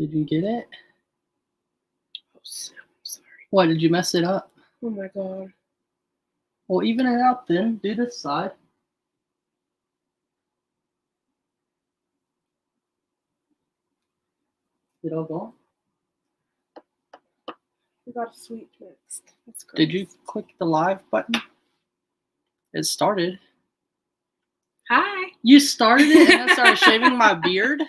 Did you get it? Oh, Sam, I'm sorry. What, did you mess it up? Oh my god. Well, even it out then. Do this side. Did it all go? We got a sweet mix. That's great. Did you click the live button? It started. Hi. You started it and I started shaving my beard?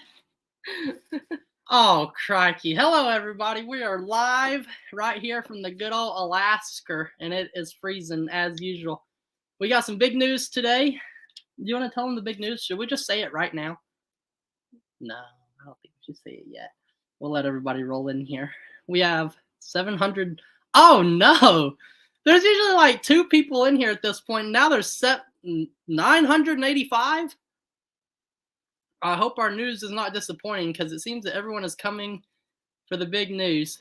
Oh, crikey. Hello, everybody. We are live right here from the good old Alaska, and it is freezing as usual. We got some big news today. Do you want to tell them the big news? Should we just say it right now? No, I don't think we should say it yet. We'll let everybody roll in here. We have 700. Oh, no. There's usually like 2 people in here at this point. Now there's 985. I hope our news is not disappointing because it seems that everyone is coming for the big news.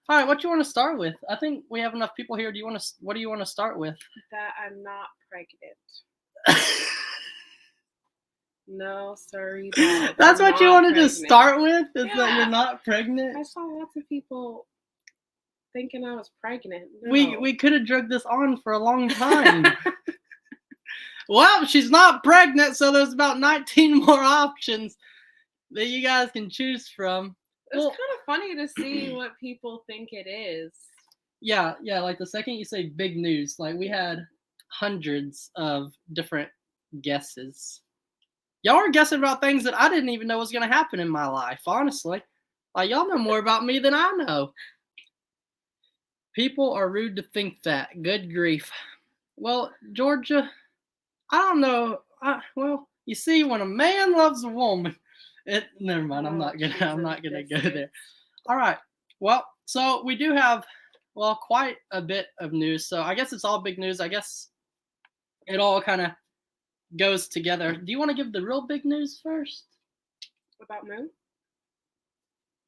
All right, what do you want to start with? I think we have enough people here. What do you want to start with? That I'm not pregnant. No, sorry. That's what you wanted to start with? Is that you're not pregnant? I saw lots of people thinking I was pregnant. No. We could have drugged this on for a long time. Well, she's not pregnant, so there's about 19 more options that you guys can choose from. It's kind of funny to see what people think it is. Yeah, like the second you say big news, like we had hundreds of different guesses. Y'all are guessing about things that I didn't even know was going to happen in my life, honestly. Like, y'all know more about me than I know. People are rude to think that. Good grief. Well, Georgia, I don't know. Well, you see, when a man loves a woman, never mind. I'm not gonna go there. All right. Well, so we do have, quite a bit of news. So I guess it's all big news. I guess it all kind of goes together. Do you want to give the real big news first? About Moo?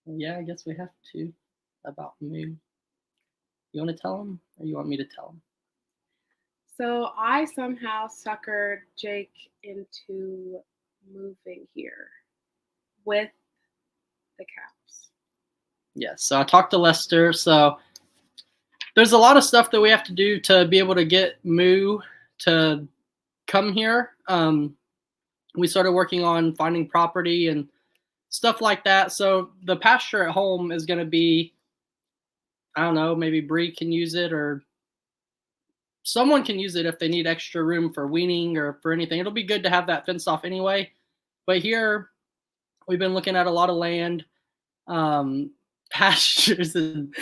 Yeah, I guess we have to. About Moo. You want to tell him, or you want me to tell him? So I somehow suckered Jake into moving here with the cows. Yes. So I talked to Lester. So there's a lot of stuff that we have to do to be able to get Moo to come here. We started working on finding property and stuff like that. So the pasture at home is going to be, I don't know, maybe Bree can use it or someone can use it if they need extra room for weaning or for anything. It'll be good to have that fenced off anyway. But here we've been looking at a lot of land, pastures, and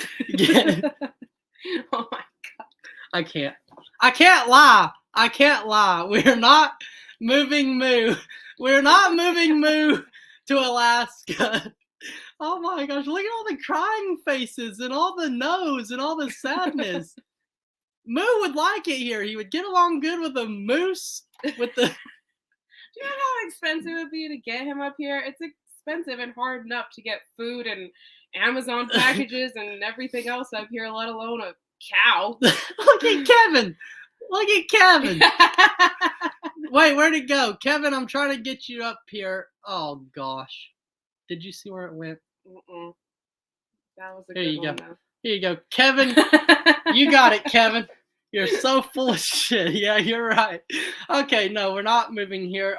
Oh my god. I can't lie. We're not moving Moo. We're not moving Moo to Alaska. Oh my gosh, look at all the crying faces and all the no's and all the sadness. Moo would like it here. He would get along good with a moose. Do you know how expensive it would be to get him up here? It's expensive and hard enough to get food and Amazon packages and everything else up here, let alone a cow. Look at Kevin. Wait, where'd it go? Kevin, I'm trying to get you up here. Oh gosh. Did you see where it went? Mm-mm. That was a good one, though. Here you go. Kevin, you got it, Kevin. You're so full of shit. Yeah, you're right. Okay, no, we're not moving here.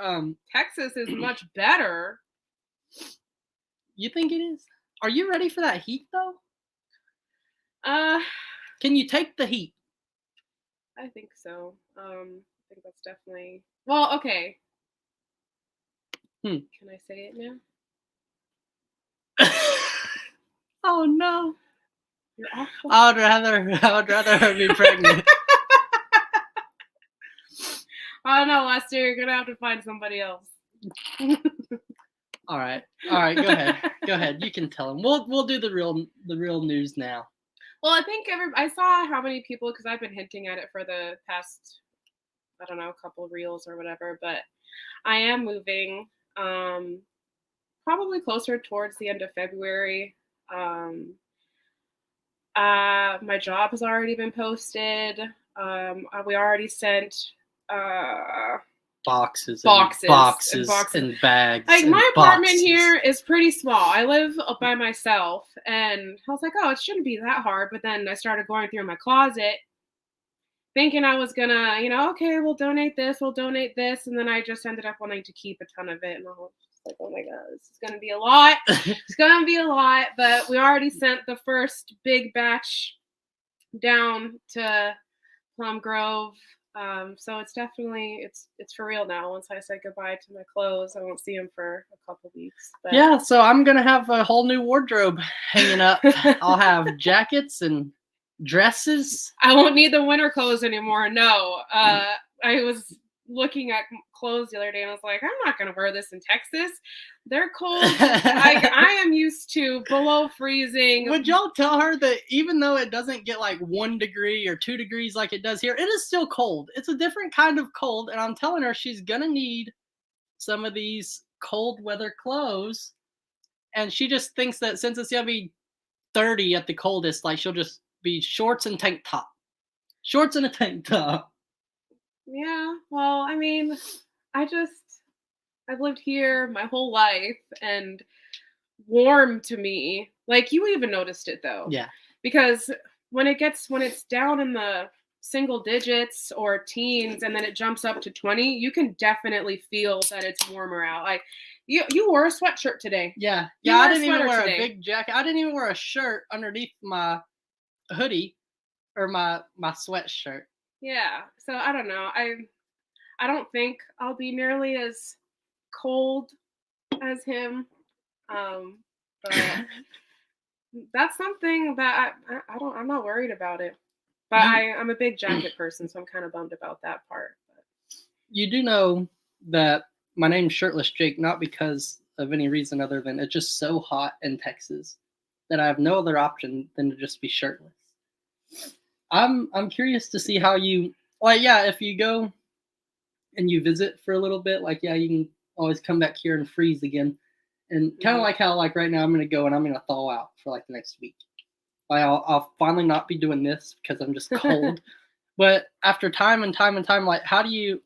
Texas is much better. You think it is? Are you ready for that heat, though? Can you take the heat? I think so. I think that's definitely... Well, okay. Can I say it now? Oh no! You're awful. I would rather her be pregnant. I don't know, Lester. You're gonna have to find somebody else. All right. Go ahead. You can tell him. We'll do the real news now. Well, I think I saw how many people, because I've been hinting at it for the past, I don't know, a couple of reels or whatever, but I am moving probably closer towards the end of February. My job has already been posted. We already sent boxes and boxes boxes boxes. and bags. Like and my apartment boxes. here is pretty small. I live by myself, and I was like, oh, it shouldn't be that hard. But then I started going through my closet, thinking I was gonna, okay, we'll donate this, and then I just ended up wanting to keep a ton of it, and I was just like, oh my god, this is gonna be a lot. It's gonna be a lot, but we already sent the first big batch down to Plum Grove. So it's definitely it's for real now. Once I say goodbye to my clothes, I won't see them for a couple weeks. But Yeah, so I'm gonna have a whole new wardrobe hanging up. I'll have jackets and dresses. I won't need the winter clothes anymore. No, I was looking at clothes the other day and I was like, I'm not gonna wear this in Texas. They're cold. I am used to below freezing. Would y'all tell her that even though it doesn't get like 1 degree or 2 degrees like it does here, it is still cold. It's a different kind of cold, and I'm telling her she's gonna need some of these cold weather clothes. And she just thinks that since it's gonna be 30 at the coldest, like she'll just be shorts and tank top. Shorts and a tank top. Yeah, well, I mean, I've lived here my whole life, and warm to me, like you even noticed it though. Yeah. Because when it's down in the single digits or teens and then it jumps up to 20, you can definitely feel that it's warmer out. Like you wore a sweatshirt today. Yeah. You Yeah, wore I a didn't even sweater wear today. a big jacket. I didn't even wear a shirt underneath my hoodie or my sweatshirt. Yeah. So I don't know. I don't think I'll be nearly as cold as him. But that's something that I'm not worried about it. But I'm a big jacket person, so I'm kind of bummed about that part. But. You do know that my name's Shirtless Jake, not because of any reason other than it's just so hot in Texas that I have no other option than to just be shirtless. I'm curious to see how you if you go and you visit for a little bit, you can always come back here and freeze again. And kind of like how right now I'm gonna go and I'm gonna thaw out for the next week. I'll finally not be doing this because I'm just cold. But after time and time and time, how do you?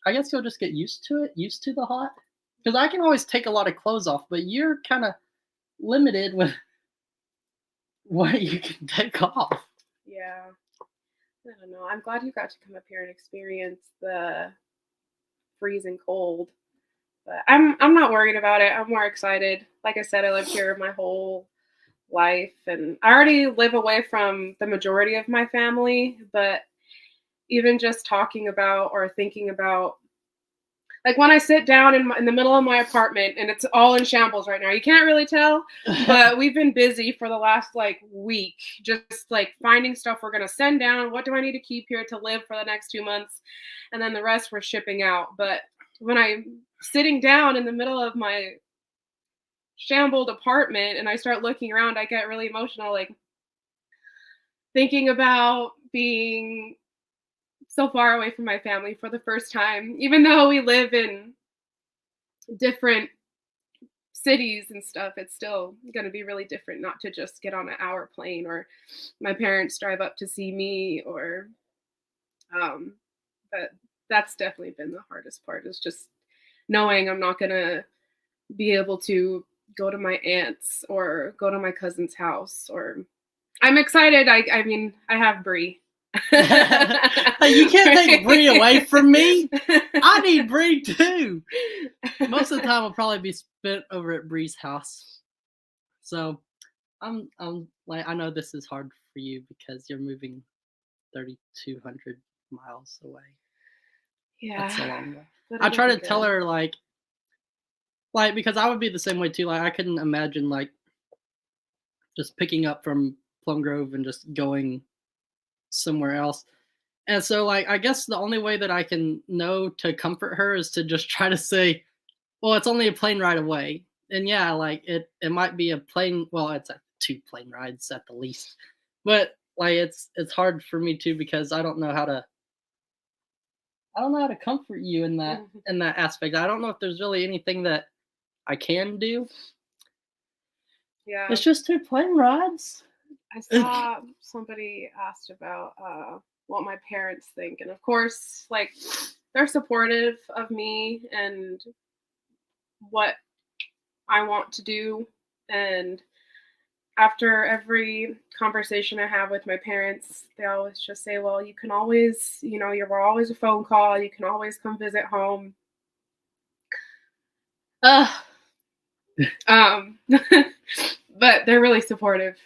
I guess you'll just get used to it, used to the hot. Because I can always take a lot of clothes off, but you're kind of limited with what you can take off. Yeah, I don't know. I'm glad you got to come up here and experience the freezing cold. But I'm not worried about it. I'm more excited. Like I said, I lived here my whole life, and I already live away from the majority of my family, but even just talking about or thinking about, like when I sit down in the middle of my apartment and it's all in shambles right now, you can't really tell, but we've been busy for the last week, just finding stuff we're going to send down. What do I need to keep here to live for the next 2 months? And then the rest we're shipping out. But when I'm sitting down in the middle of my shambled apartment and I start looking around, I get really emotional, thinking about being so far away from my family for the first time, even though we live in different cities and stuff. It's still going to be really different not to just get on an hour plane or my parents drive up to see me but that's definitely been the hardest part, is just knowing I'm not going to be able to go to my aunt's or go to my cousin's house. Or I'm excited. I mean, I have Bree. You can't take Bree away from me. I need Bree too. Most of the time, I'll probably be spent over at Bree's house. So, I'm I know this is hard for you because you're moving 3,200 miles away. Yeah, that's a long way. I try to tell her because I would be the same way too. I couldn't imagine just picking up from Plum Grove and just going somewhere else. And so I guess the only way that I can know to comfort her is to just try to say, well, it's only a plane ride away. And yeah, it might be a plane, well, it's 2 plane rides at the least. But it's hard for me too because I don't know how to comfort you in that aspect. I don't know if there's really anything that I can do. Yeah. It's just 2 plane rides. I saw somebody asked about what my parents think, and of course, they're supportive of me and what I want to do. And after every conversation I have with my parents, they always just say, well, you can always, you're always a phone call. You can always come visit home. But they're really supportive.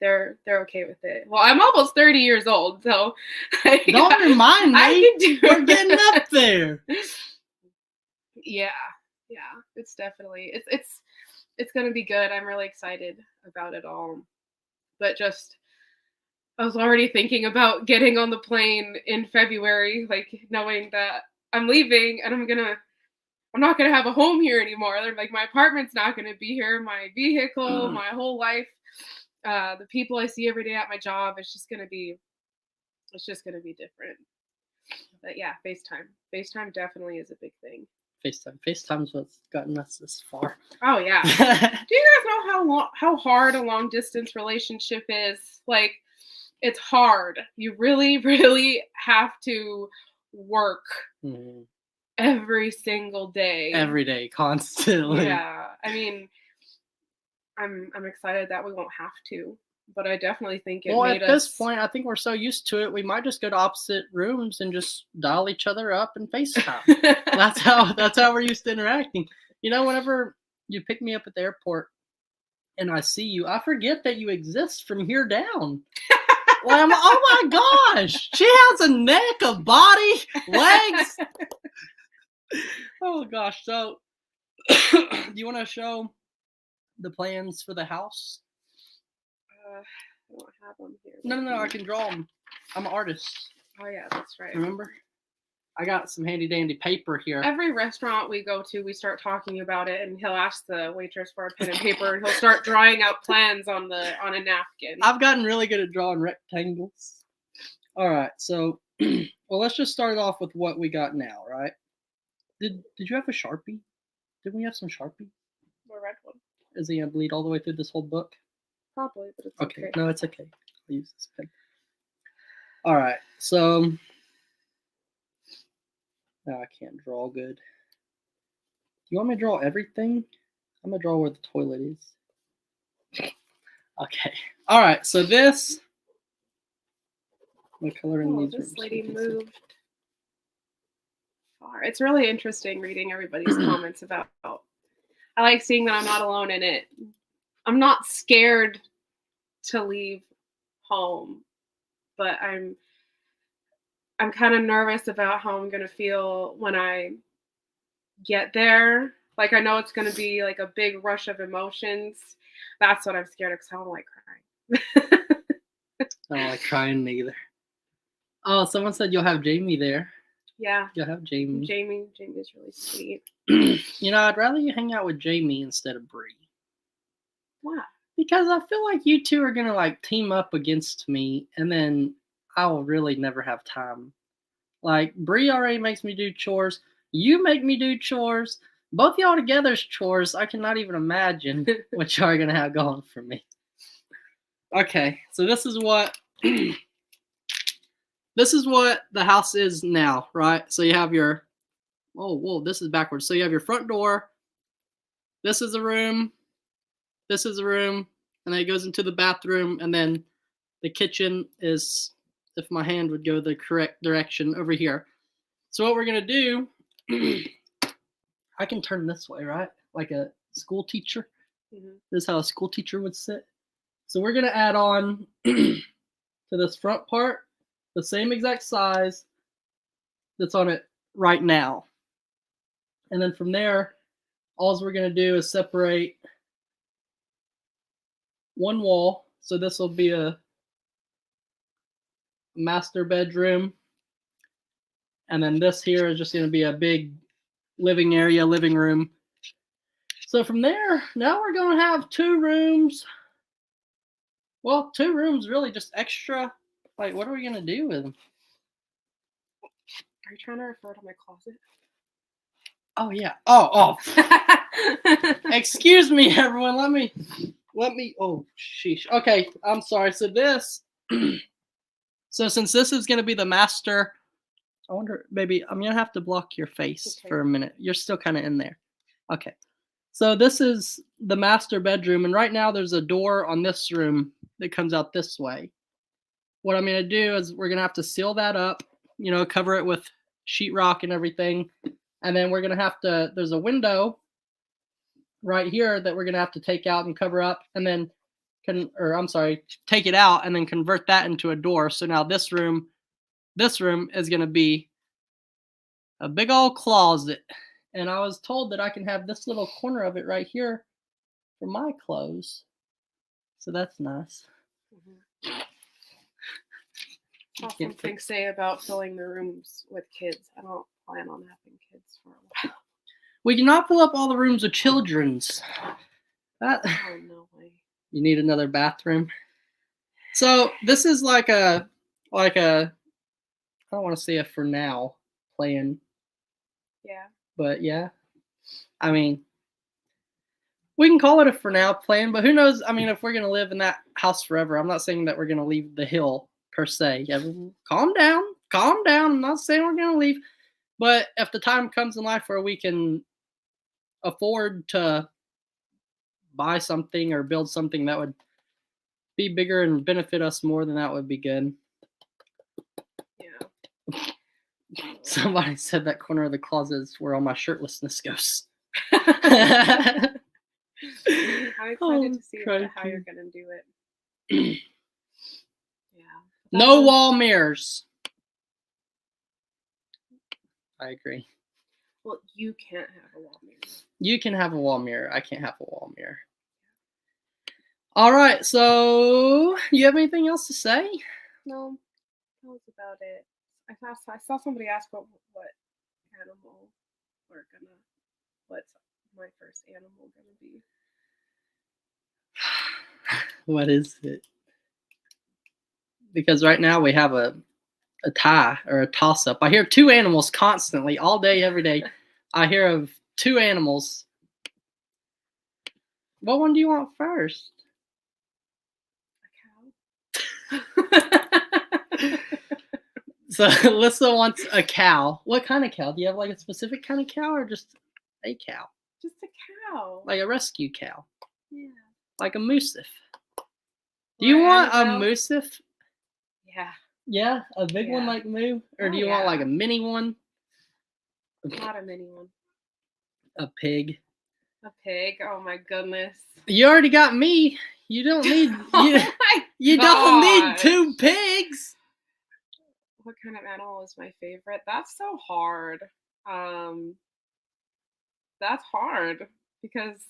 They're okay with it. Well, I'm almost 30 years old, so don't remind me. I can do We're getting up there. Yeah, it's definitely it's gonna be good. I'm really excited about it all. But just I was already thinking about getting on the plane in February, like knowing that I'm leaving and I'm not gonna have a home here anymore. They're like my apartment's not gonna be here, my vehicle, my whole life, the people I see every day at my job. It's just gonna be different. But yeah, FaceTime definitely is a big thing. FaceTime's what's gotten us this far. Oh yeah. Do you guys know how hard a long distance relationship is? Like, it's hard. You really, really have to work every single day. Every day, constantly. Yeah. I mean, I'm excited that we won't have to, but I definitely think it made at this point, I think we're so used to it, we might just go to opposite rooms and just dial each other up and FaceTime. that's how we're used to interacting. Whenever you pick me up at the airport and I see you, I forget that you exist from here down. Like, oh my gosh, she has a neck, a body, legs. Oh gosh. So do you want to show the plans for the house? I don't have them here. No, I can draw them. I'm an artist. Oh yeah, that's right. Remember? I got some handy dandy paper here. Every restaurant we go to, we start talking about it, and he'll ask the waitress for a pen and paper, and he'll start drawing out plans on a napkin. I've gotten really good at drawing rectangles. All right, so well, let's just start off with what we got now, right? Did you have a Sharpie? Didn't we have some Sharpie? A red one. Is he gonna bleed all the way through this whole book? Probably, but it's okay. No, it's okay. I'll use this pen. All right, so now I can't draw good. Do you want me to draw everything? I'm gonna draw where the toilet is. Okay. All right. So this. My color in these. This lady moved far. It's really interesting reading everybody's comments about. I like seeing that I'm not alone in it. I'm not scared to leave home, but I'm kind of nervous about how I'm gonna feel when I get there. Like, I know it's gonna be like a big rush of emotions. That's what I'm scared of, because I don't like crying. I don't like crying either. Oh, someone said you'll have Jamie there. Yeah. You'll have Jamie. Jamie is really sweet. I'd rather you hang out with Jamie instead of Bree. Why? Because I feel like you two are gonna like team up against me, and then I will really never have time. Like, Bree already makes me do chores. You make me do chores. Both y'all together's chores. I cannot even imagine what y'all are gonna have going for me. Okay, so this is what the house is now, right? So you have your this is backwards. So you have your front door. This is a room. This is a room, and then it goes into the bathroom, and then the kitchen is, if my hand would go the correct direction, over here. So what we're gonna do, I can turn this way, right? Like a school teacher. Mm-hmm. This is how a school teacher would sit. So we're gonna add on to this front part the same exact size that's on it right now. And then from there, all we're gonna do is separate one wall. So this will be a master bedroom. And then this here is just going to be a big living room. So from there, now we're going to have 2 rooms. Well, 2 rooms really just extra. Like, what are we going to do with them? Are you trying to refer to my closet? Oh, yeah. Oh. Excuse me, everyone. Let me, oh, sheesh. Okay, I'm sorry. So this, so since this is going to be the master I wonder, maybe I'm gonna have to block your face Okay. for a minute. You're still kind of in there. Okay. So this is the master bedroom, and right now there's a door on this room that comes out this way. What I'm gonna do is we're gonna have to seal that up, cover it with sheetrock and everything, and then we're gonna have to. There's a window right here that we're gonna have to take out and cover up, and then take it out and then convert that into a door. So now this room is gonna be a big old closet. And I was told that I can have this little corner of it right here for my clothes. So that's nice. Saw some things say about filling the rooms with kids. I don't plan on having kids for a while. We cannot fill up all the rooms with children's. Oh, no way. You need another bathroom. So this is like a I don't want to say a for now plan. Yeah. But yeah. I mean, we can call it a for now plan, but who knows? I mean, if we're gonna live in that house forever, I'm not saying that we're gonna leave the hill per se. Yeah, calm down. I'm not saying we're gonna leave, but if the time comes in life where we can afford to buy something or build something that would be bigger and benefit us more, then that would be good. Yeah. Somebody said that corner of the closet is where all my shirtlessness goes. I'm excited to see how you're gonna do it. Yeah. No wall mirrors. I agree. Well, you can't have a wall mirror. You can have a wall mirror. I can't have a wall mirror. All right. So, you have anything else to say? No, that was about it. I saw somebody ask what animal what's my first animal gonna be. What is it? Because right now we have a tie or a toss up. I hear two animals constantly, all day, every day. I hear of two animals. What one do you want first? A cow. So Alyssa wants a cow. What kind of cow? Do you have like a specific kind of cow or just a cow? Just a cow. Like a rescue cow. Yeah. Like a moosef. Do you want a moosef? Yeah. Yeah, a big one like Moo? Or do you want like a mini one? Not a mini one. A pig. A pig? Oh my goodness. You already got me. You don't need you don't need two pigs. What kind of animal is my favorite? That's so hard. That's hard because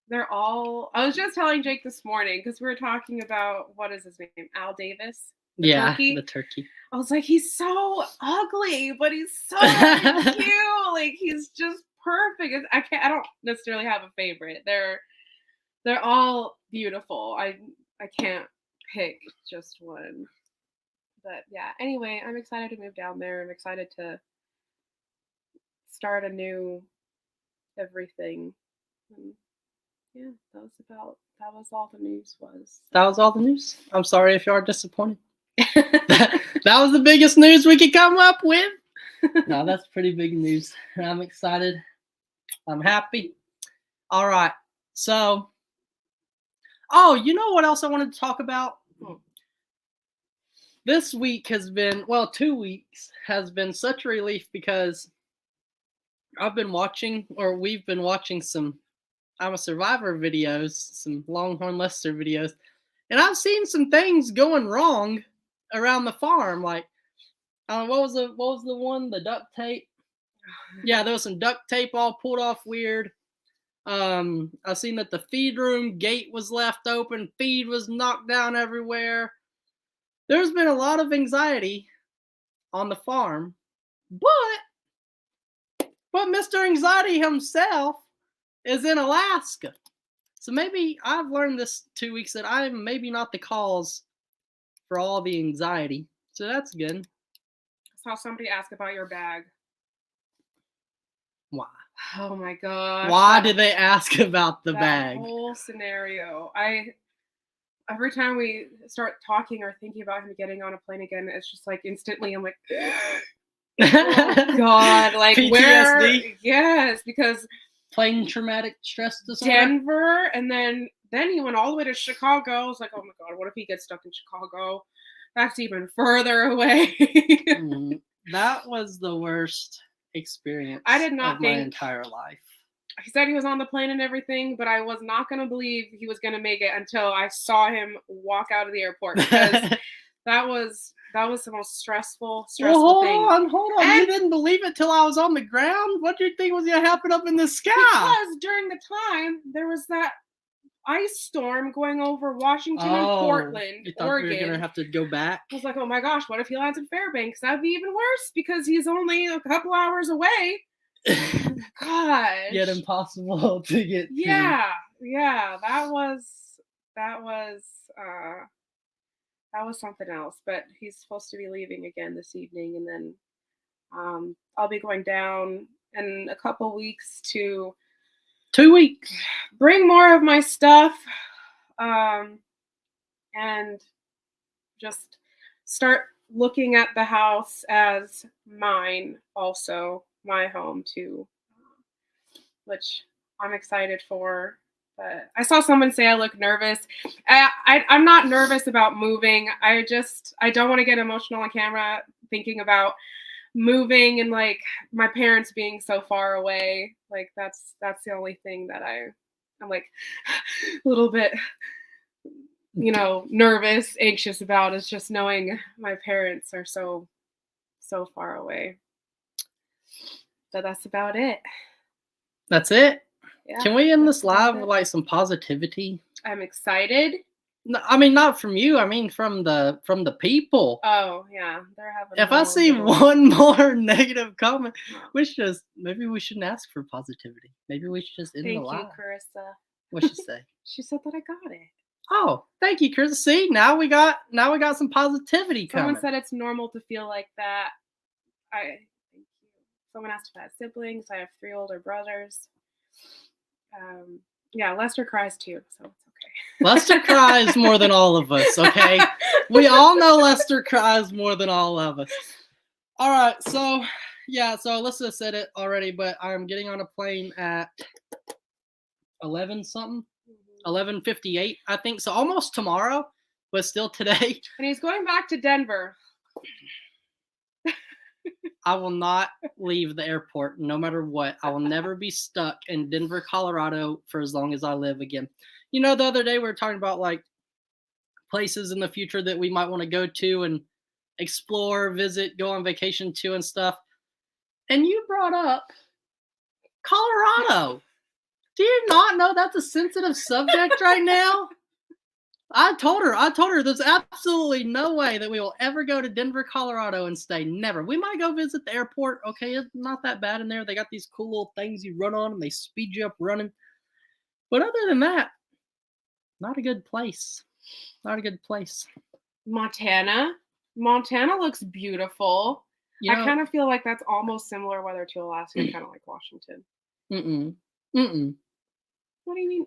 they're all. I was just telling Jake this morning because we were talking about what is his name? Al Davis. The turkey. I was like, he's so ugly, but he's so cute. Like he's just perfect. I don't necessarily have a favorite. They're all beautiful. I can't pick just one. But yeah, anyway, I'm excited to move down there. I'm excited to start a new everything. And yeah, that was all the news was. That was all the news? I'm sorry if you are disappointed. that was the biggest news we could come up with. No, that's pretty big news. I'm excited. I'm happy. All right. So, you know what else I wanted to talk about? This week has been, 2 weeks has been such a relief because we've been watching some I'm a Survivor videos, some Longhorn Lester videos, and I've seen some things going wrong around the farm. Like, what was the one? The duct tape. Yeah, there was some duct tape all pulled off weird. I've seen that the feed room gate was left open. Feed was knocked down everywhere. There's been a lot of anxiety on the farm, but Mr. Anxiety himself is in Alaska. So maybe I've learned this 2 weeks that I'm maybe not the cause for all the anxiety. So that's good. I saw somebody ask about your bag. Why? Oh my gosh. Why did they ask about the that bag? Whole scenario. Every time we start talking or thinking about him getting on a plane again, it's just like instantly I'm like, Oh God, like where? PTSD? Yes, because Plain traumatic stress disorder. Denver, and then he went all the way to Chicago. I was like, oh my God, what if he gets stuck in Chicago? That's even further away. That was the worst experience I did not of my think- entire life. He said he was on the plane and everything, but I was not going to believe he was going to make it until I saw him walk out of the airport, because that was the most stressful Well, hold thing. on. And- You didn't believe it till I was on the ground? What do you think was going to happen up in the sky? Because during the time, there was that ice storm going over Washington and Portland, you thought Oregon. we were going to have to go back? I was like, oh my gosh, what if he lands in Fairbanks? That'd be even worse, because he's only a couple hours away. Gosh. Yet impossible to get to. Yeah, that was something else. But he's supposed to be leaving again this evening, and then I'll be going down in a couple weeks to 2 weeks. bring more of my stuff, and just start looking at the house as mine, also my home too, which I'm excited for. But I saw someone say I look nervous. I'm not nervous about moving. I don't want to get emotional on camera thinking about moving and like my parents being so far away. Like that's the only thing that I'm like a little bit, nervous, anxious about, is just knowing my parents are so far away. But that's about it. That's it? Yeah, Can we end this that's about live it. with like some positivity? I'm excited. No, I mean, not from you. I mean, from the people. Oh yeah, they're having. If I a see little- one more negative comment, No. maybe we shouldn't ask for positivity. Maybe we should just end the Thank you, live. Carissa. What'd she say? She said that I got it. Oh, thank you, Chris. See, now we got some positivity coming. Someone said it's normal to feel like that. Thank you. Someone asked if I had siblings. I have 3 older brothers. Yeah, Lester cries too, so it's okay. Lester cries more than all of us, okay? We all know Lester cries more than all of us. All right, so Alyssa said it already, but I'm getting on a plane at 11 something. 11:58, I think. So almost tomorrow, but still today. And he's going back to Denver. I will not leave the airport no matter what. I will never be stuck in Denver, Colorado for as long as I live again. The other day we were talking about like places in the future that we might want to go to and explore, visit, go on vacation to and stuff. And you brought up Colorado. Do you not know that's a sensitive subject right now? I told her there's absolutely no way that we will ever go to Denver, Colorado and stay. Never. We might go visit the airport. Okay, it's not that bad in there. They got these cool little things you run on and they speed you up running. But other than that, not a good place. Not a good place. Montana looks beautiful. I kind of feel like that's almost similar weather to Alaska, kind of like Washington. What do you mean,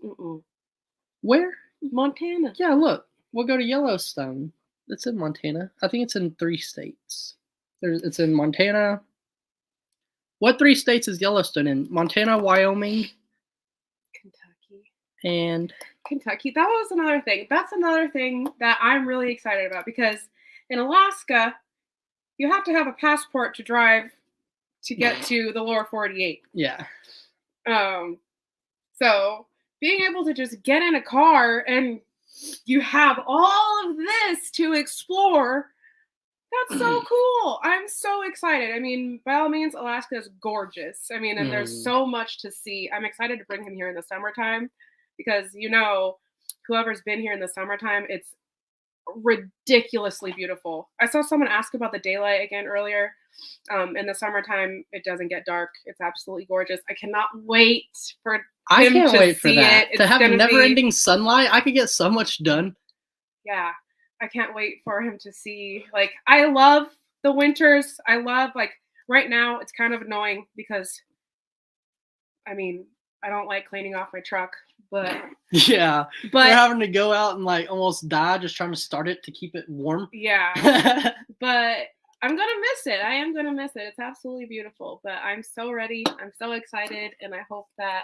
Where? Montana. Yeah, look. We'll go to Yellowstone. It's in Montana. I think it's in 3 states. It's in Montana. What 3 states is Yellowstone in? Montana, Wyoming, Kentucky. and Kentucky. That was another thing. That's another thing that I'm really excited about, because in Alaska, you have to have a passport to drive to get to the lower 48. yeah. So being able to just get in a car and you have all of this to explore, that's so cool. I'm so excited. I mean, by all means, Alaska is gorgeous. I mean, and there's so much to see. I'm excited to bring him here in the summertime, because, whoever's been here in the summertime, it's ridiculously beautiful. I saw someone ask about the daylight again earlier. In the summertime, it doesn't get dark. It's absolutely gorgeous. I cannot wait for I him can't to wait for see that. it. To have gonna be- never-ending sunlight, I could get so much done. Yeah, I can't wait for him to see. Like, I love the winters. I love, like, right now it's kind of annoying because, I mean, I don't like cleaning off my truck, but Yeah. We're having to go out and like almost die just trying to start it to keep it warm. yeah, but I'm gonna miss it. I am gonna miss it. It's absolutely beautiful. But I'm so ready. I'm so excited, and I hope that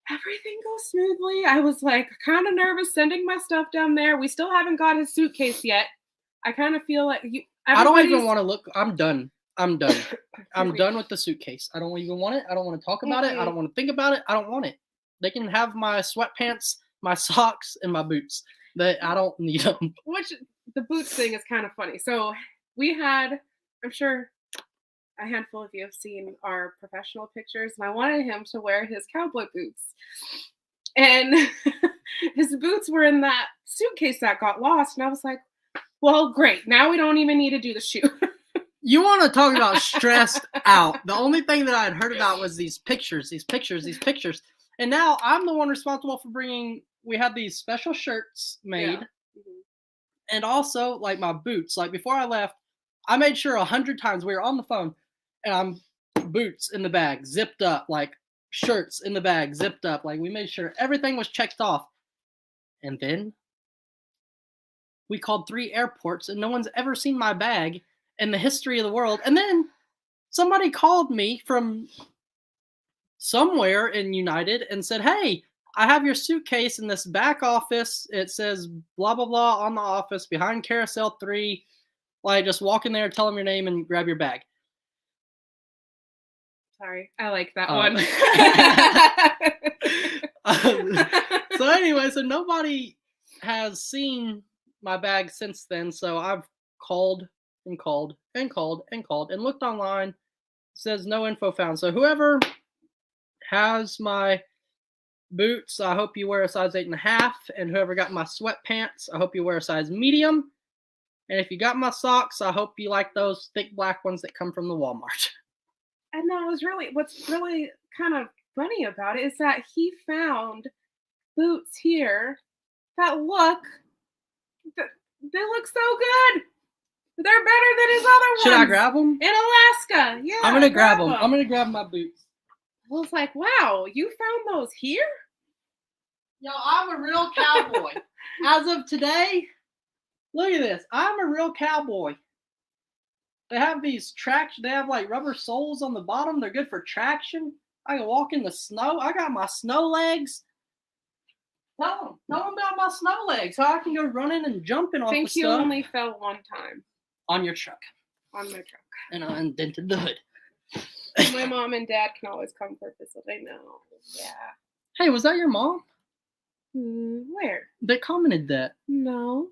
everything goes smoothly. I was like kind of nervous sending my stuff down there. We still haven't got his suitcase yet. I kind of feel like you. I don't even everybody's- want to look. I'm done. I'm done. I'm me. done with the suitcase. I don't even want it. I don't want to talk about it. I Mm-mm. don't want to think about it. I don't want it. They can have my sweatpants, my socks, and my boots. But I don't need them. Which the boots thing is kind of funny. So we had, I'm sure a handful of you have seen our professional pictures, and I wanted him to wear his cowboy boots. And his boots were in that suitcase that got lost. And I was like, well, great. Now we don't even need to do the shoe. You want to talk about stressed out. The only thing that I had heard about was these pictures. And now I'm the one responsible for bringing, we had these special shirts made. Yeah. Mm-hmm. And also, like, my boots. Like, before I left, I made sure 100 times we were on the phone, and I'm boots in the bag, zipped up, like, shirts in the bag, zipped up. Like, we made sure everything was checked off. And then we called 3 airports, and no one's ever seen my bag in the history of the world. And then somebody called me from somewhere in United and said, hey, I have your suitcase in this back office. It says blah, blah, blah on the office behind carousel 3. Like, just walk in there, tell them your name, and grab your bag. Sorry, I like that one. So anyway, so nobody has seen my bag since then. So I've called and called and called and called and looked online. It says no info found. So whoever has my boots, I hope you wear a size 8.5. And whoever got my sweatpants, I hope you wear a size medium. And if you got my socks, I hope you like those thick black ones that come from the Walmart. And that was what's really kind of funny about it is that he found boots here that look so good. They're better than his other ones. Should I grab them? In Alaska. Yeah. I'm gonna grab them. I'm gonna grab my boots. I was like, wow, you found those here? Yo, I'm a real cowboy. As of today, look at this. I'm a real cowboy. They have these they have like rubber soles on the bottom. They're good for traction. I can walk in the snow. I got my snow legs. Tell them about my snow legs. So I can go running and jumping off the I think you stuff. only fell one time. On your truck. On my truck. And I indented the hood. My mom and dad can always come for a visit. I know. Yeah. Hey, was that your mom? Where? They commented that. No.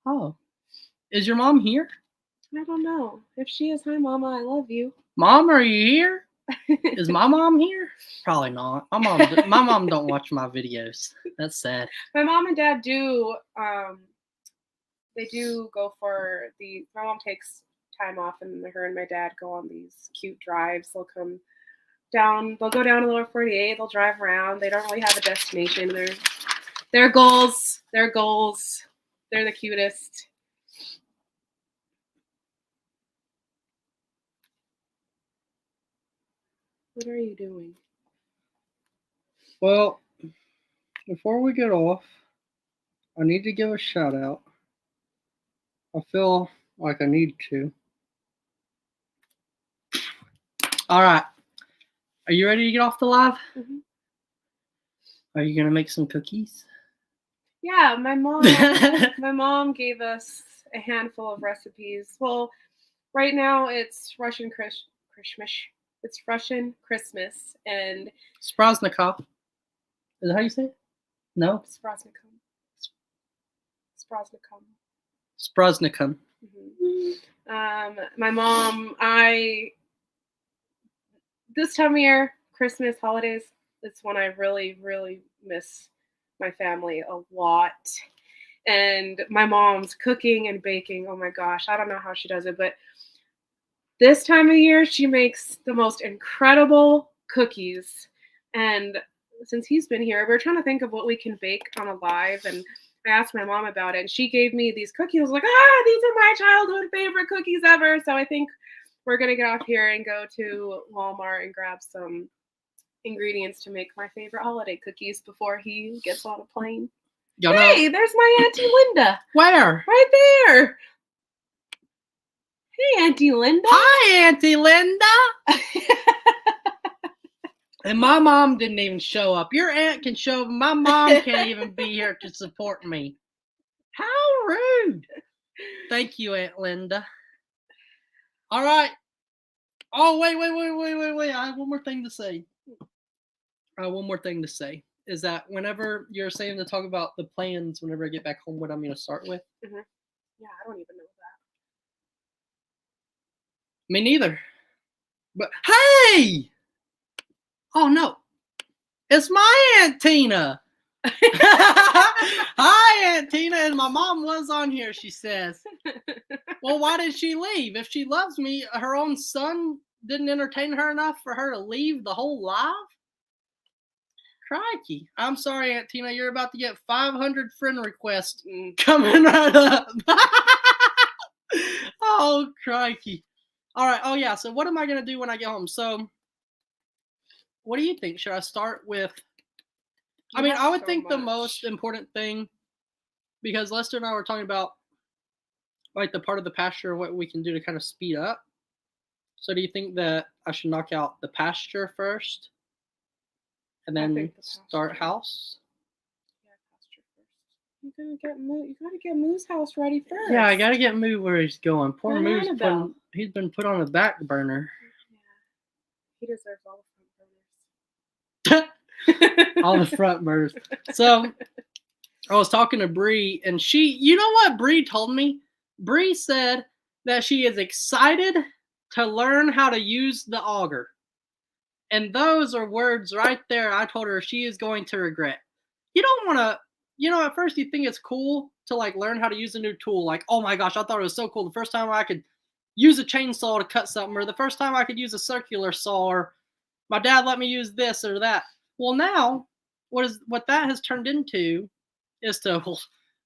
Oh. Is your mom here? I don't know. If she is, hi, Mama. I love you. Mom, are you here? Is my mom here? Probably not. My mom don't watch my videos. That's sad. My mom and dad do. They do go for my mom takes time off, and her and my dad go on these cute drives. They'll come down. They'll go down to the lower 48. They'll drive around. They don't really have a destination. They're goals. They're goals. They're the cutest. What are you doing? Well, before we get off, I need to give a shout out. I feel like I need to. All right. Are you ready to get off the live? Mm-hmm. Are you going to make some cookies? Yeah, my mom gave us a handful of recipes. Well, right now it's Russian Christmas. It's Russian Christmas and Sproznikov. Is that how you say it? No? Sproznikum. Mm-hmm. My mom, this time of year, Christmas, holidays, it's when I really, really miss my family a lot. And my mom's cooking and baking. Oh my gosh, I don't know how she does it, but this time of year, she makes the most incredible cookies. And since he's been here, we're trying to think of what we can bake on a live. And I asked my mom about it, and she gave me these cookies. I was like, these are my childhood favorite cookies ever. So I think we're going to get off here and go to Walmart and grab some ingredients to make my favorite holiday cookies before he gets on a plane. Hey, there's my Auntie Linda. Where? Right there. Hey, Auntie Linda. Hi, Auntie Linda. And my mom didn't even show up. Your aunt can show up. My mom can't even be here to support me. How rude. Thank you, Aunt Linda. All right. Oh, wait. I have one more thing to say. Is that whenever you're saying to talk about the plans, whenever I get back home, what I'm going to start with? Mm-hmm. Yeah, I don't even know that. Me neither. But hey! Oh no. It's my Aunt Tina. Hi, Aunt Tina. And my mom was on here, she says. Well, why did she leave? If she loves me, her own son didn't entertain her enough for her to leave the whole live? Crikey. I'm sorry, Aunt Tina. You're about to get 500 friend requests coming right up. Oh, crikey. All right. Oh, yeah. So what am I going to do when I get home? So what do you think? Should I start with... I would think the most important thing, because Lester and I were talking about like the part of the pasture, what we can do to kind of speed up. So do you think that I should knock out the pasture first and then start house? Yeah, pasture first. You gotta get Moo's house ready first. Yeah, I gotta get Moo where he's going. Poor Moo's he's been put on the back burner. Yeah. He deserves all the front burners. All the front burners. So I was talking to Bree, and you know what Bree told me? Bree said that she is excited to learn how to use the auger. And those are words right there I told her she is going to regret. You don't want to, at first you think it's cool to like learn how to use a new tool. Like, oh my gosh, I thought it was so cool. The first time I could use a chainsaw to cut something, or the first time I could use a circular saw, or my dad let me use this or that. Well, now what that has turned into is to, well,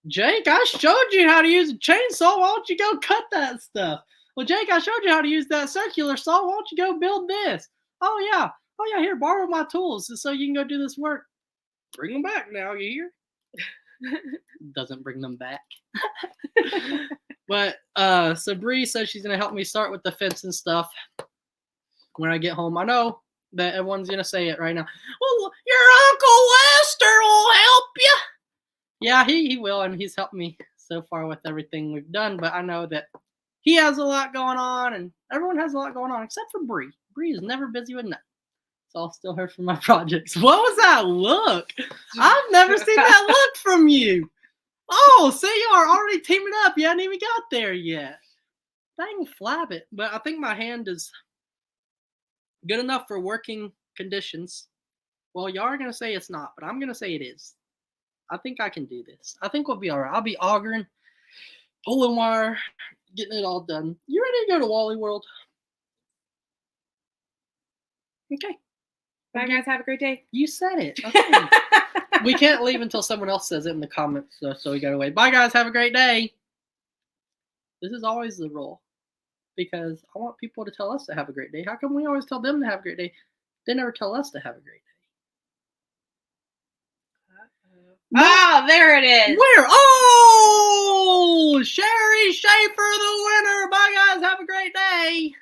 Jake, I showed you how to use a chainsaw. Why don't you go cut that stuff? Well, Jake, I showed you how to use that circular saw. Why don't you go build this? Oh yeah, here, borrow my tools so you can go do this work. Bring them back now, you hear? Doesn't bring them back. But so Bree says she's gonna help me start with the fence and stuff when I get home. I know that everyone's gonna say it right now. Well, your Uncle Lester will help you. Yeah, he will, and he's helped me so far with everything we've done. But I know that he has a lot going on, and everyone has a lot going on except for Bree. Bree is never busy with nothing. So I'll still her for my projects. What was that look? I've never seen that look from you. Oh, see, you are already teaming up. You hadn't even got there yet. Dang flab it. But I think my hand is good enough for working conditions. Well, y'all are going to say it's not, but I'm going to say it is. I think I can do this. I think we'll be all right. I'll be augering, pulling wire, getting it all done. You ready to go to Wally World? Okay. Bye, guys. Have a great day. You said it. Okay. We can't leave until someone else says it in the comments, so we gotta wait. Bye, guys. Have a great day. This is always the rule, because I want people to tell us to have a great day. How come we always tell them to have a great day? They never tell us to have a great day. Oh, there it is. Where? Oh, Sherry Schaefer, the winner. Bye, guys. Have a great day.